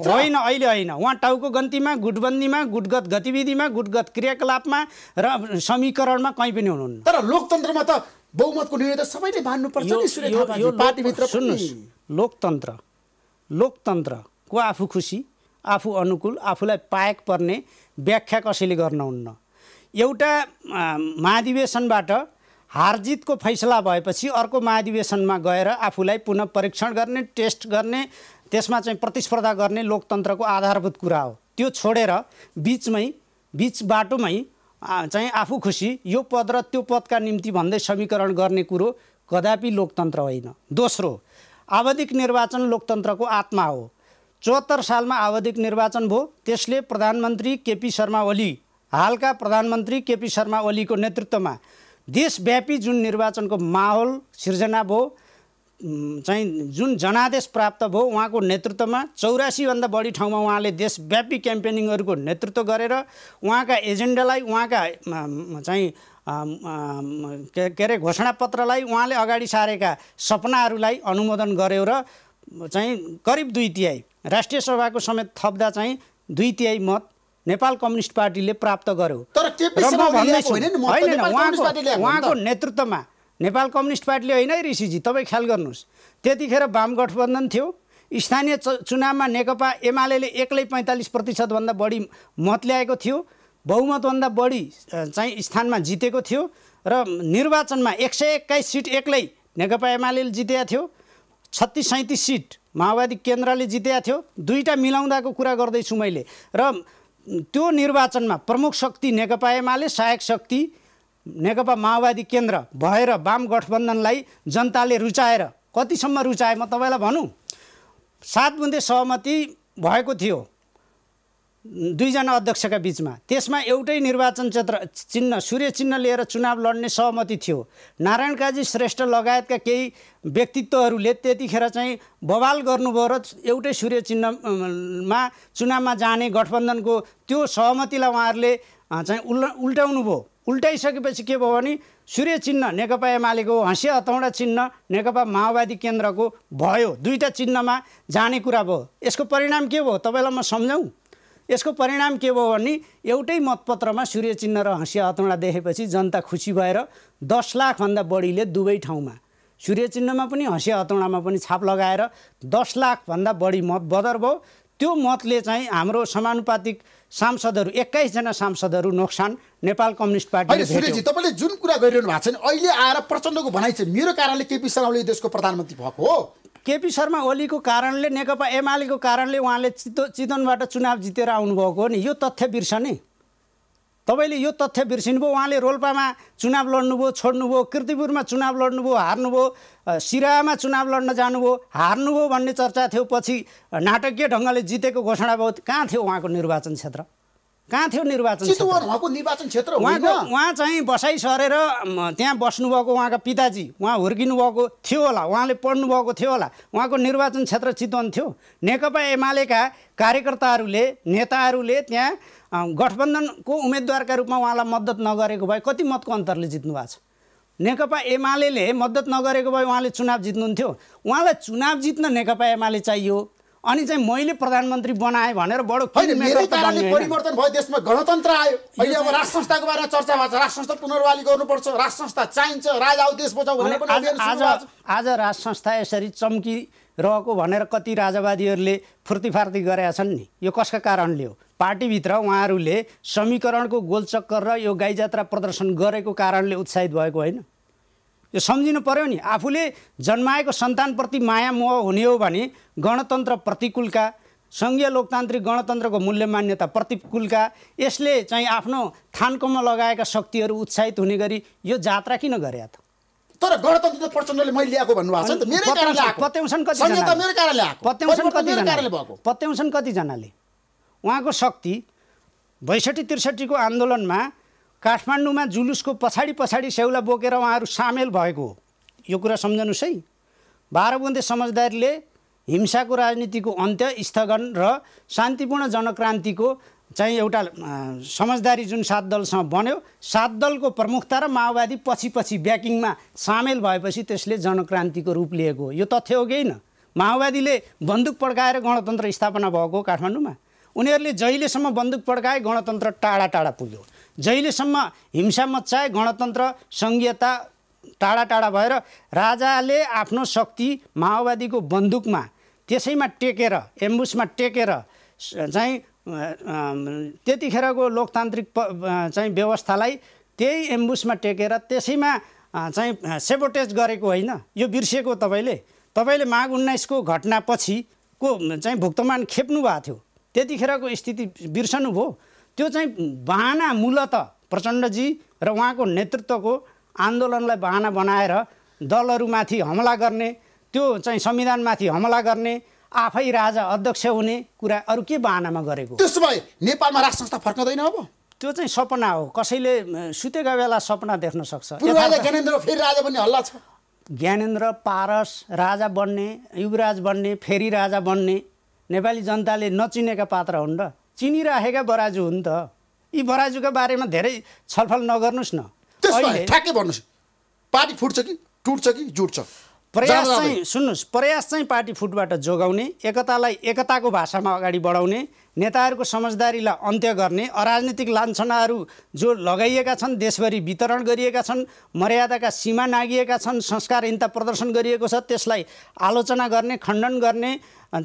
होइन, अहिले होइन। उहाँ टाउको गन्तीमा, गुटबन्दीमा, गुटगत गतिविधिमा, गुटगत क्रियाकलापमा र समीकरणमा कहीँ पनि हुनुहुन्न। तर लोकतन्त्रमा त बहुमतको निर्णय त सबैले मान्नुपर्छ नि सूर्य थापाजी। पार्टीभित्र सुन्नुहोस्, लोकतन्त्रको आफू खुसी, आफू अनुकूल, आफूलाई पाएक पर्ने व्याख्या कसैले गर्नुहुन्न। एउटा महाधिवेशनबाट हारजितको फैसला भएपछि अर्को महाधिवेशनमा गएर आफूलाई पुनः परीक्षण गर्ने, टेस्ट गर्ने, त्यसमा चाहिँ प्रतिस्पर्धा गर्ने लोकतन्त्रको आधारभूत कुरा हो। त्यो छोडेर बिच बाटोमै चाहिँ आफू खुसी यो पद र त्यो पदका निम्ति भन्दै समीकरण गर्ने कुरो कदापि लोकतन्त्र होइन। दोस्रो, आवधिक निर्वाचन लोकतन्त्रको आत्मा हो। 74 सालमा आवधिक निर्वाचन भयो। त्यसले प्रधानमन्त्री केपी शर्मा ओली, हालका प्रधानमन्त्री केपी शर्मा ओलीको नेतृत्वमा देशव्यापी जुन निर्वाचनको माहौल सिर्जना भयो, चाहिँ जुन जनादेश प्राप्त भयो उहाँको नेतृत्वमा 84भन्दा बढी ठाउँमा उहाँले देशव्यापी क्याम्पेनिङहरूको नेतृत्व गरेर उहाँका एजेन्डालाई, उहाँका चाहिँ के अरे घोषणापत्रलाई, उहाँले अगाडि सारेका सपनाहरूलाई अनुमोदन गर्यो र चाहिँ करिब 2/3 राष्ट्रिय सभाको समेत थप्दा चाहिँ 2/3 मत नेपाल कम्युनिस्ट पार्टीले प्राप्त गर्यो। उहाँको नेतृत्वमा नेपाल कम्युनिस्ट पार्टीले होइन है ऋषिजी, तपाईँ ख्याल गर्नुहोस्। त्यतिखेर वाम गठबन्धन थियो। स्थानीय चुनावमा नेकपा एमाले एक्लै 45%भन्दा बढी मत ल्याएको थियो, बहुमतभन्दा बढी चाहिँ स्थानमा जितेको थियो र निर्वाचनमा 121 सिट एक्लै नेकपा एमाले जितेको थियो, 36-37 सिट माओवादी केन्द्रले जितेको थियो। दुईटा मिलाउँदाको कुरा गर्दैछु मैले। र त्यो निर्वाचनमा प्रमुख शक्ति नेकपा एमाले, सहायक शक्ति नेकपा माओवादी केन्द्र भएर वाम गठबन्धनलाई जनताले रुचाएर कतिसम्म रुचाए म तपाईँलाई भनौँ। 7 बुँदे सहमति भएको थियो 2 जना अध्यक्षका बिचमा। त्यसमा एउटै निर्वाचन क्षेत्र चिन्ह सूर्य चिन्ह लिएर चुनाव लड्ने सहमति थियो। नारायण काजी श्रेष्ठ लगायतका केही व्यक्तित्वहरूले त्यतिखेर चाहिँ बवाल गर्नुभयो र एउटै सूर्य चिन्हमा चुनावमा जाने गठबन्धनको त्यो सहमतिलाई उहाँहरूले चाहिँ उल्टाउनु भयो। उल्टाइसकेपछि के भयो भने सूर्य चिन्ह नेकपा एमालेको, हँसिया हतौडा चिन्ह नेकपा माओवादी केन्द्रको भयो। दुईटा चिन्हमा जाने कुरा भयो। यसको परिणाम के भयो तपाईँलाई म सम्झाउँ। यसको परिणाम के भयो भने एउटै मतपत्रमा सूर्य चिन्ह र हँसिया हतौडा देखेपछि जनता खुसी भएर 10 लाखभन्दा बढीले दुवै ठाउँमा सूर्य चिन्हमा पनि हँसिया हतौडामा पनि छाप लगाएर 10 लाखभन्दा बढी मत बदर भयो। त्यो मतले चाहिँ हाम्रो समानुपातिक सांसदहरू 21 जना सांसदहरू नोक्सान नेपाल कम्युनिस्ट पार्टीले भेट्यो। सूर्यजी तपाईँले जुन कुरा गरिरहनु भएको छ नि, अहिले आएर प्रचण्डको भनाइ चाहिँ मेरो कारणले केपी शर्मा ओली देशको प्रधानमन्त्री भएको हो। केपी शर्मा ओलीको कारणले, नेकपा एमालेको कारणले उहाँले चितवनबाट चुनाव जितेर आउनुभएको हो नि। यो तथ्य बिर्सने तपाईँले, यो तथ्य बिर्सिनुभयो। उहाँले रोल्पामा चुनाव लड्नुभयो, छोड्नुभयो, कीर्तिपुरमा चुनाव लड्नुभयो, हार्नुभयो, सिराहामा चुनाव लड्न जानुभयो, हार्नुभयो भन्ने चर्चा थियो। पछि नाटकीय ढङ्गले जितेको घोषणा भयो। कहाँ थियो उहाँको निर्वाचन क्षेत्र? कहाँ थियो निर्वाचन क्षेत्र? उहाँ चाहिँ बसाइ सरेर त्यहाँ बस्नुभएको उहाँका पिताजी उहाँ हुर्किनुभएको थियो होला, उहाँले पढ्नुभएको थियो होला। उहाँको निर्वाचन क्षेत्र चितवन थियो। नेकपा एमालेका कार्यकर्ताहरूले, नेताहरूले त्यहाँ गठबन्धनको उम्मेदवारका रूपमा उहाँलाई मद्दत नगरेको भए कति मतको अन्तरले जित्नु भएको छ? नेकपा एमाले मद्दत नगरेको भए उहाँले चुनाव जित्नुहुन्थ्यो। उहाँलाई चुनाव जित्न नेकपा एमाले चाहियो। अनि चाहिँ मैले प्रधानमन्त्री बनाएँ भनेर बडो परिवर्तन भयो, देशमा गणतन्त्र आयो। अहिले अब राज संस्थाको बारेमा चर्चा भएको छ, राज संस्था पुनर्वाली गर्नुपर्छ, राज संस्था चाहिन्छ, राज आऊ देश बचाऊ भनेर पनि आज राज संस्था यसरी चम्किरहेको भनेर कति राजावादीहरूले फुर्तीफार्ती गरेका छन् नि। यो कसका कारणले हो? पार्टीभित्र उहाँहरूले समीकरणको गोलचक्कर र यो गाई जात्रा प्रदर्शन गरेको कारणले उत्साहित भएको होइन। यो सम्झिनु पर्यो नि। आफूले जन्माएको सन्तानप्रति माया मोह हुने हो भने गणतन्त्र प्रतिकूलका, सङ्घीय लोकतान्त्रिक गणतन्त्रको मूल्य मान्यता प्रतिकूलका, यसले चाहिँ आफ्नो थान्कोमा लगाएका शक्तिहरू उत्साहित हुने गरी यो जात्रा किन गरे त? तर गणतन्त्र त प्रचण्डले मैले ल्याएको भन्नुभएको छ नि त। मेरै कारणले आएको। पत्याउँछन् कतिजनाले? उहाँको शक्ति 62-63 को आन्दोलनमा काठमाडौँमा जुलुसको पछाडि सेउला बोकेर उहाँहरू सामेल भएको हो। यो कुरा सम्झनुहोस् है। 12 बुँदे समझदारीले हिंसाको राजनीतिको अन्त्य, स्थगन र शान्तिपूर्ण जनक्रान्तिको चाहिँ एउटा समझदारी जुन 7 दलसँग बन्यो, 7 दलको प्रमुखता र माओवादी पछि ब्याकिङमा सामेल भएपछि त्यसले जनक्रान्तिको रूप लिएको हो। यो तथ्य हो कि होइन? माओवादीले बन्दुक पड्काएर गणतन्त्र स्थापना भएको काठमाडौँमा। उनीहरूले जहिलेसम्म बन्दुक पड्काए गणतन्त्र टाढा पुग्यो, जहिलेसम्म हिंसा मच्चाए गणतन्त्र सङ्घीयता टाढा भएर राजाले आफ्नो शक्ति माओवादीको बन्दुकमा त्यसैमा टेकेर, एम्बुसमा टेकेर चाहिँ त्यतिखेरको लोकतान्त्रिक चाहिँ व्यवस्थालाई त्यही एम्बुसमा टेकेर त्यसैमा चाहिँ सेबोटेज गरेको होइन। यो बिर्सिएको तपाईँले माघ 19 को घटनापछिको चाहिँ भुक्तमान खेप्नु भएको थियो। त्यतिखेरको स्थिति बिर्सनु भयो। त्यो चाहिँ बहाना मूलत प्रचण्डजी र उहाँको नेतृत्वको आन्दोलनलाई बहाना बनाएर दलहरूमाथि हमला गर्ने, त्यो चाहिँ संविधानमाथि हमला गर्ने, आफै राजा अध्यक्ष हुने कुरा अरू के बहानामा गरेको? त्यसो भए नेपालमा राज संस्था फर्कदैन अब? त्यो चाहिँ सपना हो। कसैले सुतेका बेला सपना देख्न सक्छ। राजा ज्ञानेन्द्र फेरि राजा बन्ने हल्ला छ। ज्ञानेन्द्र पारस राजा बन्ने, युवराज बन्ने, फेरि राजा बन्ने नेपाली जनताले नचिनेका पात्र हुन् र चिनिराखेका बराजु हुन् त। यी बराजुका बारेमा धेरै छलफल नगर्नुहोस् न। ठ्याक्कै भन्नुहोस्, पार्टी फुट्छ कि टुट्छ कि जुट्छ? प्रयास चाहिँ पार्टी फुटबाट जोगाउने, एकताको भाषामा अगाडि बढाउने, नेताहरूको समझदारीलाई अन्त्य गर्ने, अराजनीतिक लान्छनाहरू जो लगाइएका छन्, देशभरि वितरण गरिएका छन्, मर्यादाका सीमा नागिएका छन्, संस्कारहीनता प्रदर्शन गरिएको छ, त्यसलाई आलोचना गर्ने, खण्डन गर्ने,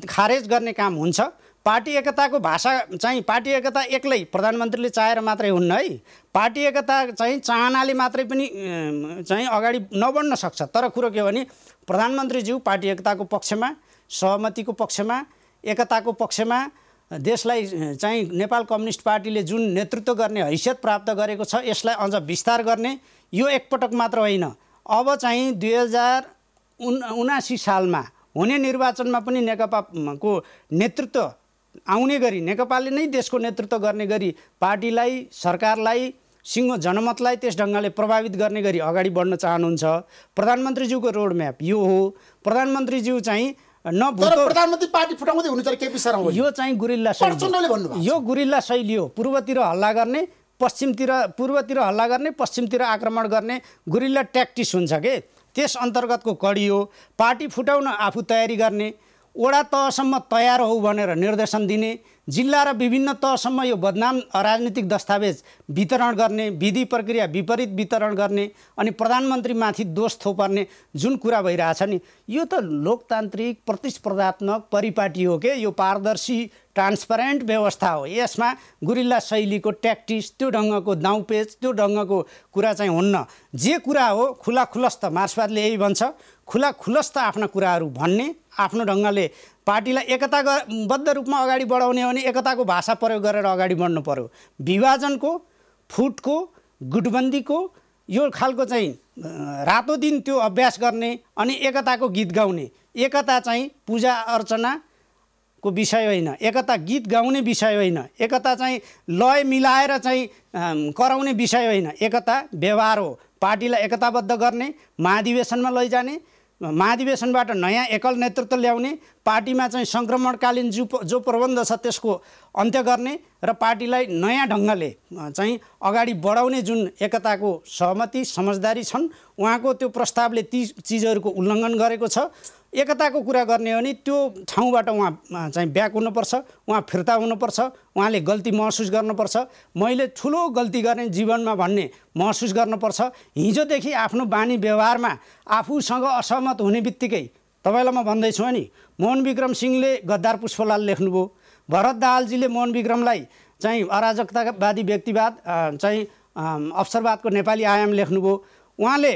खारेज गर्ने काम हुन्छ। पार्टी एकताको भाषा चाहिँ पार्टी एकता एक्लै प्रधानमन्त्रीले चाहेर मात्रै हुन्न है। पार्टी एकता चाहिँ चाहनाले मात्रै पनि चाहिँ अगाडि नबढ्न सक्छ। तर कुरो के हो भने प्रधानमन्त्रीज्यू पार्टी एकताको पक्षमा, सहमतिको पक्षमा, एकताको पक्षमा, देशलाई चाहिँ नेपाल कम्युनिस्ट पार्टीले जुन नेतृत्व गर्ने हैसियत प्राप्त गरेको छ यसलाई अझ विस्तार गर्ने। यो एकपटक मात्र होइन, अब चाहिँ 2079 सालमा हुने निर्वाचनमा पनि नेकपाको नेतृत्व आउने गरी, नेकपाले नै देशको नेतृत्व गर्ने गरी पार्टीलाई, सरकारलाई, सिङ्गो जनमतलाई त्यस ढङ्गले प्रभावित गर्ने गरी अगाडि बढ्न चाहनुहुन्छ। प्रधानमन्त्रीज्यूको रोड म्याप यो हो। प्रधानमन्त्रीज्यू चाहिँ प्रधानमन्त्री पार्टी फुटाउँदै हुनुहुन्छ केपी शर्मा ओली। यो चाहिँ गुरिल्ला शैली, यो गुरिल्ला शैली हो। पूर्वतिर हल्ला गर्ने, पूर्वतिर हल्ला गर्ने, पश्चिमतिर आक्रमण गर्ने गुरिल्ला ट्याक्टिस हुन्छ के। त्यस अन्तर्गतको कडी हो। पार्टी फुटाउन आफू तयारी गर्ने, वडा तहसम्म तयार हौ भनेर निर्देशन दिने, जिल्ला र विभिन्न तहसम्म यो बदनाम राजनीतिक दस्तावेज वितरण गर्ने, विधि प्रक्रिया विपरीत वितरण गर्ने, अनि प्रधानमन्त्रीमाथि दोष थोपर्ने जुन कुरा भइरहेछ नि, यो त लोकतान्त्रिक प्रतिस्पर्धात्मक परिपाटी हो के। यो पारदर्शी ट्रान्सपरेन्ट व्यवस्था हो। यसमा गुरिल्ला शैलीको ट्याक्टिस, त्यो ढङ्गको दाउपेच, त्यो ढङ्गको कुरा चाहिँ हुन्न। जे कुरा हो खुला खुलस्त, मार्क्सवादले यही भन्छ, खुला खुलस्त आफ्ना कुराहरू भन्ने, आफ्नो ढङ्गले पार्टीलाई एकताबद्ध रूपमा अगाडि बढाउने हो भने एकताको भाषा प्रयोग गरेर अगाडि बढ्नु पर्यो। विभाजनको, फुटको, गुटबन्दीको यो खालको चाहिँ रातो दिन त्यो अभ्यास गर्ने अनि एकताको गीत गाउने। एकता चाहिँ पूजा अर्चनाको विषय होइन, एकता गीत गाउने विषय होइन, एकता चाहिँ लय मिलाएर चाहिँ कराउने विषय होइन। एकता व्यवहार हो। पार्टीलाई एकताबद्ध गर्ने, महाधिवेशनमा लैजाने, महाधिवेशनबाट नयाँ एकल नेतृत्व ल्याउने, पार्टीमा चाहिँ सङ्क्रमणकालीन जो प्रबन्ध छ त्यसको अन्त्य गर्ने र पार्टीलाई नयाँ ढङ्गले चाहिँ अगाडि बढाउने जुन एकताको सहमति समझदारी छन्, उहाँको त्यो प्रस्तावले ती चिजहरूको उल्लङ्घन गरेको छ। एकताको कुरा गर्ने हो भने त्यो ठाउँबाट उहाँ चाहिँ ब्याक हुनुपर्छ, उहाँ फिर्ता हुनुपर्छ, उहाँले गल्ती महसुस गर्नुपर्छ। मैले ठुलो गल्ती गर्ने जीवनमा भन्ने महसुस गर्नुपर्छ। हिजोदेखि आफ्नो बानी व्यवहारमा आफूसँग असहमत हुने बित्तिकै तपाईँलाई म भन्दैछु नि, मोहन विक्रम सिंहले गद्दार पुष्पलाल लेख्नुभयो, भरत दाहालजीले मोहन विक्रमलाई चाहिँ अराजकतावादी व्यक्तिवाद चाहिँ अवसरवादको नेपाली आयाम लेख्नुभयो। उहाँले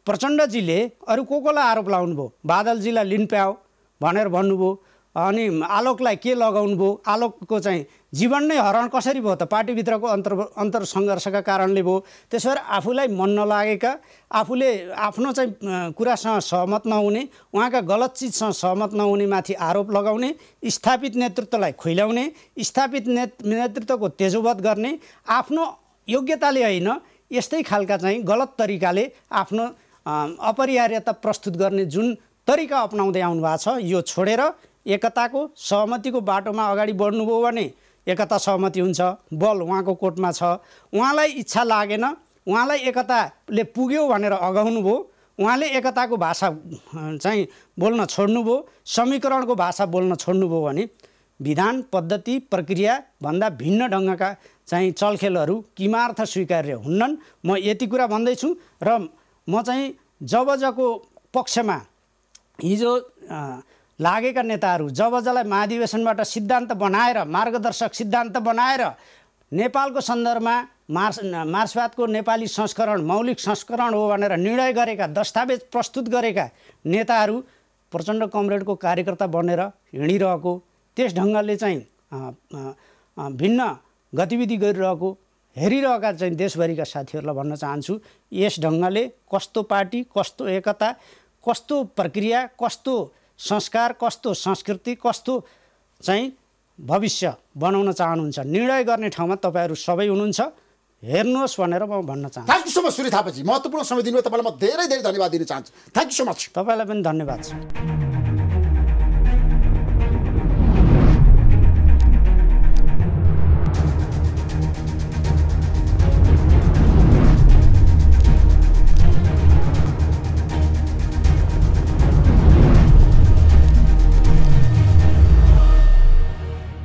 प्रचण्डजीले अरू कोलाई आरोप लाउनुभयो, बादलजीलाई लिन प्याओ भनेर भन्नुभयो, अनि आलोकलाई के लगाउनु भयो, आलोकको चाहिँ जीवन नै हरण कसरी भयो त, पार्टीभित्रको अन्तर सङ्घर्षका कारणले भयो। त्यसो भएर आफूलाई मन नलागेका, आफूले आफ्नो चाहिँ कुरासँग सहमत नहुने, उहाँका गलत चिजसँग सहमत नहुने माथि आरोप लगाउने, स्थापित नेतृत्वलाई खुइल्याउने, स्थापित नेतृत्वको तेजोवध गर्ने, आफ्नो योग्यताले होइन यस्तै खालका चाहिँ गलत तरिकाले आफ्नो अपरिहार्यता प्रस्तुत गर्ने जुन तरिका अपनाउँदै आउनु भएको छ, यो छोडेर एकताको सहमतिको बाटोमा अगाडि बढ्नुभयो भने एकता सहमति हुन्छ। बल उहाँको कोर्टमा छ, उहाँलाई इच्छा लागेन, उहाँलाई एकताले पुग्यो भनेर अगाउनु भयो, उहाँले एकताको भाषा चाहिँ बोल्न छोड्नुभयो, समीकरणको भाषा बोल्न छोड्नुभयो भने विधान पद्धति प्रक्रियाभन्दा भिन्न ढङ्गका चाहिँ चलखेलहरू किमार्थ स्वीकार्य हुन्नन्। म यति कुरा भन्दैछु र म चाहिँ जबजको पक्षमा हिजो लागेका नेताहरू जबजलाई महाधिवेशनबाट सिद्धान्त बनाएर मार्गदर्शक सिद्धान्त बनाएर नेपालको सन्दर्भमा मार्क्सवादको नेपाली संस्करण मौलिक संस्करण हो भनेर निर्णय गरेका दस्तावेज प्रस्तुत गरेका नेताहरू प्रचण्ड कमरेडको कार्यकर्ता बनेर हिँडिरहेको, त्यस ढङ्गले चाहिँ भिन्न गतिविधि गरिरहेको हेरिरहेका चाहिँ देशभरिका साथीहरूलाई भन्न चाहन्छु, यस ढङ्गले कस्तो पार्टी, कस्तो एकता, कस्तो प्रक्रिया, कस्तो संस्कार, कस्तो संस्कृति, कस्तो चाहिँ भविष्य बनाउन चाहनुहुन्छ, निर्णय गर्ने ठाउँमा तपाईँहरू सबै हुनुहुन्छ, हेर्नुहोस् भनेर म भन्न चाहन्छु। थ्याङ्क यू सो मच सूर्य थापाजी, महत्त्वपूर्ण समय दिनुभयो, तपाईँलाई म धेरै धेरै धन्यवाद दिन चाहन्छु। Thank you so much. तपाईँलाई पनि धन्यवाद छ।